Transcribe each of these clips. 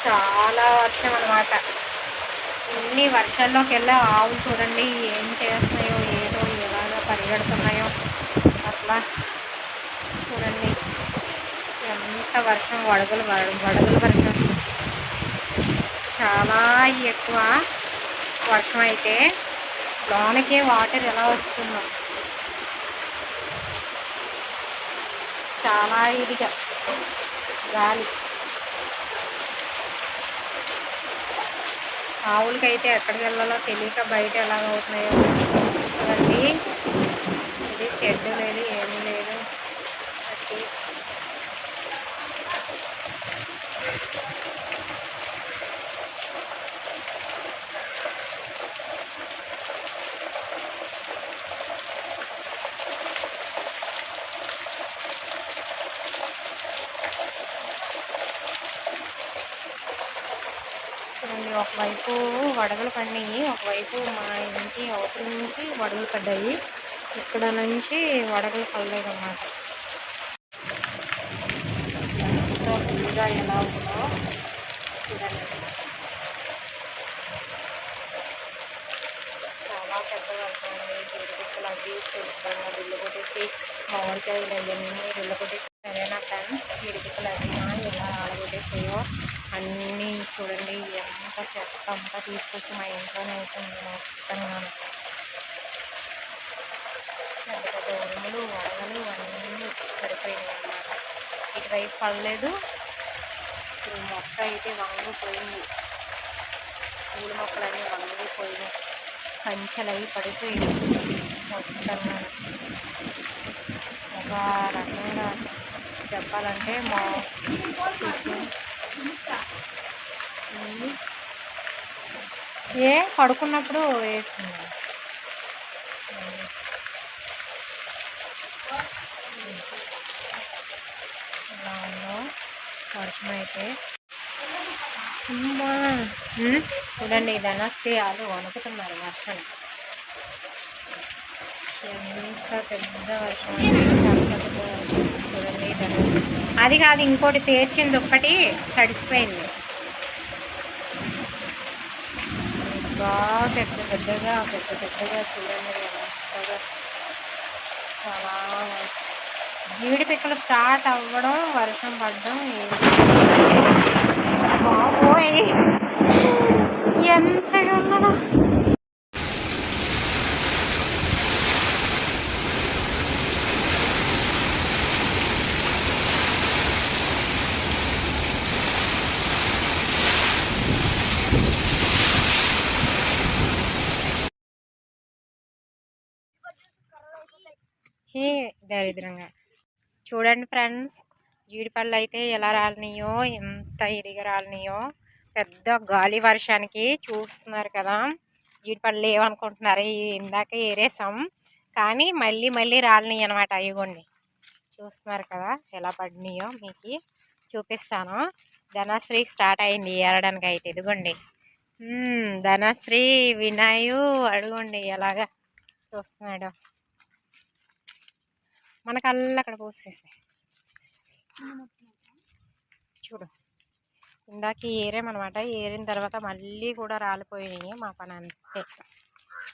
చాలా వర్షం అన్నమాట. ఇన్ని వర్షాల్లోకి వెళ్ళే ఆవులు చూడండి ఏం చేస్తున్నాయో ఏదో ఎలాగ పరిగెడుతున్నాయో అట్లా చూడండి. ఎంత వర్షం, వడగలు వర్షం, చాలా ఎక్కువ వర్షం. అయితే లోనకే వాటర్ ఎలా వస్తుందో చాలా ఇదిగా గాలి. ఆవులకైతే ఎక్కడికి వెళ్ళాలో తెలియక బయట ఎలాగవుతున్నాయో చూడండి. ఇది షెడ్ లేదు, ఏమీ లేదు. చూడండి, ఒకవైపు వడగలు పడినాయి, ఒకవైపు మా ఇంటి అవతల నుంచి వడగలు పడ్డాయి, ఇక్కడ నుంచి వడగలు పడలేదు అన్నమాట. ఎంతో ఫుల్గా ఎలా ఉందో చూడండి. చాలా పెద్దగా ఉంటుంది. జీడిపిక్కలు అవి శుభ్రంగా బిల్లు కొట్టేసి మామిడికాయలు అవన్నీ బిల్లు కొట్టేసి సరేనా ఫ్రెండ్స్. జీడిపిక్కలు అవి ఇలా ఆడగొట్టేసాయో అన్నీ చూడండి. ఎంత చెత్త అంతా తీసుకొచ్చి మా ఇంట్లోనే అవుతుంది మొత్తంగా. పెద్ద పెద్ద ఉరుములు, వడగలు అన్నీ పడిపోయినాయి అన్నమాట. ఇటువైపు పడలేదు. ఇప్పుడు మొక్క అయితే వంగిపోయింది, పూల మొక్కలన్నీ వంగిపోయినాయి, కంచెలు అవి పడిపోయింది మొత్తంగా. ఒక రకంగా చెప్పాలంటే మా ఏ పడుకున్నప్పుడు వేస్తుంది. ఇలా ఉందో వర్షం అయితే. అమ్మా చూడండి, ధనస్తి వాళ్ళు వణుకుతున్నారు వర్షం. ఎంత పెద్ద వర్షం చూడండి. అది కాదు, ఇంకోటి పేర్చింది ఒక్కటి తడిసిపోయింది. బాగా పెద్ద పెద్దగా చూడండి ఎంతగా. చాలా జీడిపిక్కలు స్టార్ట్ అవ్వడం, వర్షం పడడం, బాబోయ్ ఎంతగా ఉన్నదో. దరిద్రంగా చూడండి ఫ్రెండ్స్. జీడిపళ్ళు అయితే ఎలా రాలినాయో, ఎంత ఇదిగా రాలినాయో. పెద్ద గాలి వర్షానికి చూస్తున్నారు కదా. జీడిపళ్ళు లేవనుకుంటున్నారు, ఇందాక ఏరేసాం కానీ మళ్ళీ రాలినాయి అనమాట. ఇవ్వండి చూస్తున్నారు కదా ఎలా పడినాయో, మీకు చూపిస్తాను. ధనశ్రీ స్టార్ట్ అయింది ఏరడానికి అయితే. ఇదిగోండి ధనశ్రీ, వినయు అడుగుండి ఎలాగా చూస్తున్నాడు. మనకల్లా అక్కడ పోసేసాయి చూడు. ఇందాక ఏరేమనమాట, ఏరిన తర్వాత మళ్ళీ కూడా రాలిపోయినాయి. మా పని అంతే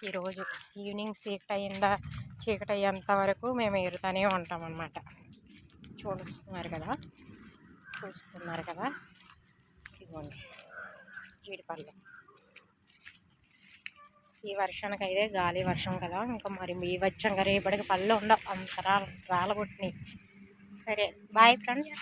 ఈరోజు. ఈవినింగ్ చీకటి అయ్యేంత వరకు మేము ఏరుతూనే ఉంటాం అన్నమాట. చూస్తున్నారు కదా ఇదిగోండి జీడిపళ్ళు. ఈ వర్షానికి అయితే గాలి వర్షం కదా, ఇంకా మరి ఈ వచ్చంగా రేపటికి పళ్ళు ఉండవు, అంత రాలగొట్టినాయి. సరే బాయ్ ఫ్రెండ్స్.